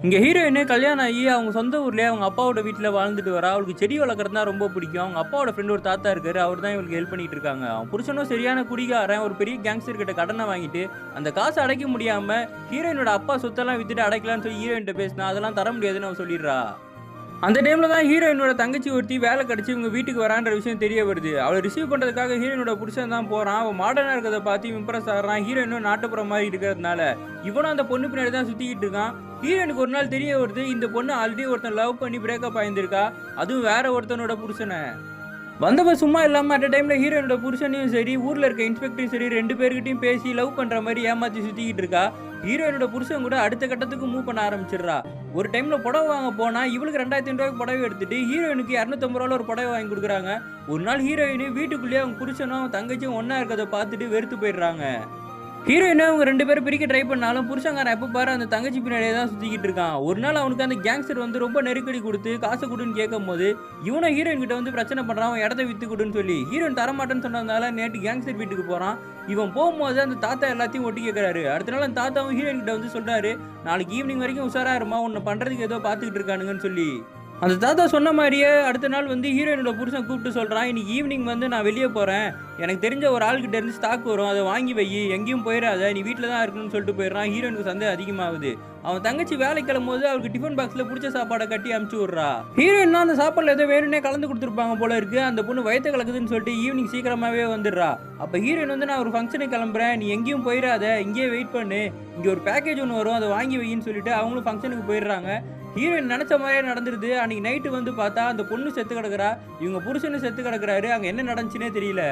இங்கே ஹீரோயின் கல்யாணம் ஆகி அவங்க சொந்த ஊர்லேயே அவங்க அப்பாவோட வீட்டில் வாழ்ந்துட்டு வரா. அவளுக்கு செடி வளர்க்குறது தான் ரொம்ப பிடிக்கும். அவங்க அப்பாவோட ஃப்ரெண்ட் ஒரு தாத்தா இருக்காரு. அவர் தான் இவளுக்கு ஹெல்ப் பண்ணிட்டு இருக்காங்க. அவன் புருஷனும் சரியான குடிகாரன். ஒரு பெரிய கேங்ஸ்டர் கிட்ட கடனை வாங்கிட்டு அந்த காசை அடைக்க முடியாம ஹீரோயினோட அப்பா சொத்தெல்லாம் வித்துட்டு அடைக்கலாம்னு சொல்லி ஹீரோயின்ட்ட பேசினா அதெல்லாம் தர முடியாதுன்னு அவன் சொல்லிடுறா. அந்த டைமில் தான் ஹீரோயினோட தங்கச்சி ஒருத்தி வேலை கிடச்சி இவங்க வீட்டுக்கு வரான்ற விஷயம் தெரிய வருது. அவளை ரிசீவ் பண்ணுறதுக்காக ஹீரோயினோட புருஷன் தான் போகிறான். அவன் மாடர்னாக இருக்கிறத பார்த்து இம்ப்ரெஸ் ஆகிறான். ஹீரோயினும் நாட்டுப்புறம் மாதிரி இருக்கிறதுனால இவனும் அந்த பொண்ணு பின்னாடி தான் சுற்றிக்கிட்டு இருக்கான். ஹீரோயினுக்கு ஒரு நாள் தெரிய வருது, இந்த பொண்ணு ஆல்ரெடி ஒருத்தன் லவ் பண்ணி பிரேக்கப் ஆயிருந்திருக்கா, அதுவும் வேற ஒருத்தனோட புருஷனை. வந்தவன் சும்மா இல்லாமல் அட் டைமில் ஹீரோயினோட புருஷனையும் சரி ஊரில் இருக்க இன்ஸ்பெக்டரும் சரி 2 பேர்கிட்டையும் பேசி லவ் பண்ணுற மாதிரி ஏமாற்றி சுற்றிக்கிட்டு இருக்கா. ஹீரோயினோட புருஷன் கூட அடுத்த கட்டத்துக்கு மூவ் பண்ண ஆரம்பிச்சிடுறா. ஒரு டைமில் புடவை வாங்க போனால் இவளுக்கு 2500 புடவை எடுத்துட்டு ஹீரோயினுக்கு 250 ஒரு புடவை வாங்கி கொடுக்குறாங்க. ஒரு நாள் ஹீரோயின் வீட்டுக்குள்ளேயே அவங்க புருஷனும் தங்கச்சியும் ஒன்றா இருக்கிறத பார்த்துட்டு வெறுத்து போயிடுறாங்க. ஹீரோயினும் அவங்க 2 பேரும் பிரிக்க ட்ரை பண்ணாலும் புருஷங்காரன் எப்போ பாரு அந்த தங்கச்சி பின்னாடியே தான் சுற்றிக்கிட்டு இருக்கான். ஒரு நாள் அவனுக்கு அந்த கேங்ஸ்டர் வந்து ரொம்ப நெருக்கடி கொடுத்து காசு கொடுன்னு கேட்கும் போது இவனை ஹீரோயின் கிட்ட வந்து பிரச்சனை பண்ணுறான், அவன் இடத்த விற்று கொடுன்னு சொல்லி. ஹீரோயின் தரமாட்டேன்னு சொன்னதுனால நேற்று கேங்ஸ்டர் வீட்டுக்கு போகிறான். இவன் போகும்போது அந்த தாத்தா எல்லாத்தையும் ஒட்டி கேட்குறாரு. அடுத்த நாள் அந்த தாத்தாவும் ஹீரோயின் கிட்ட வந்து சொல்கிறாரு, நாளைக்கு ஈவினிங் வரைக்கும் உஷாரா இருமா, உன்னை பண்ணுறதுக்கு ஏதோ பார்த்துக்கிட்டு இருக்கானுங்கன்னு சொல்லி. அந்த தாத்தா சொன்ன மாதிரியே அடுத்த நாள் வந்து ஹீரோயினோட புருஷன் கூப்பிட்டு சொல்கிறான், இன்னைக்கு ஈவினிங் வந்து நான் வெளியே போகிறேன், எனக்கு தெரிஞ்ச ஒரு ஆள்கிட்ட இருந்து ஸ்டாக் வரும், அதை வாங்கி வை, எங்கேயும் போயிடாத, நீ வீட்டில் தான் இருக்கணும்னு சொல்லிட்டு போயிடுறான். ஹீரோயினுக்கு சந்தேகம் அதிகமாகுது. அவன் தங்கச்சி வேலைக்கு கிளம்பும்போது அவருக்கு டிஃபன் பாக்ஸில் பிடிச்ச சாப்பாடை கட்டி அமுச்சு விட்றா. ஹீரோயின் அந்த சாப்பாடில் ஏதோ வேணும்னே கலந்து கொடுத்துருப்பாங்க போல இருக்கு. அந்த பொண்ணு வயிற்று கலக்குதுன்னு சொல்லிட்டு ஈவினிங் சீக்கிரமாகவே வந்துடுறா. அப்போ ஹீரோயின் வந்து நான் ஒரு ஃபங்க்ஷனுக்கு கிளம்புறேன், நீ எங்கேயும் போயிடாத, இங்கேயே வெயிட் பண்ணு, இங்கே ஒரு பேக்கேஜ் ஒன்று வரும், அதை வாங்கி வையின்னு சொல்லிட்டு அவங்களும் ஃபங்க்ஷனுக்கு போயிடுறாங்க. ஹீரோயின் நினச்ச மாதிரியே நடந்துருது. அன்றைக்கி நைட்டு வந்து பார்த்தா அந்த பொண்ணு செத்து கிடக்குறா, இவங்க புருஷனு செத்து கிடக்குறாரு. அங்கே என்ன நடந்துச்சுன்னே தெரியல.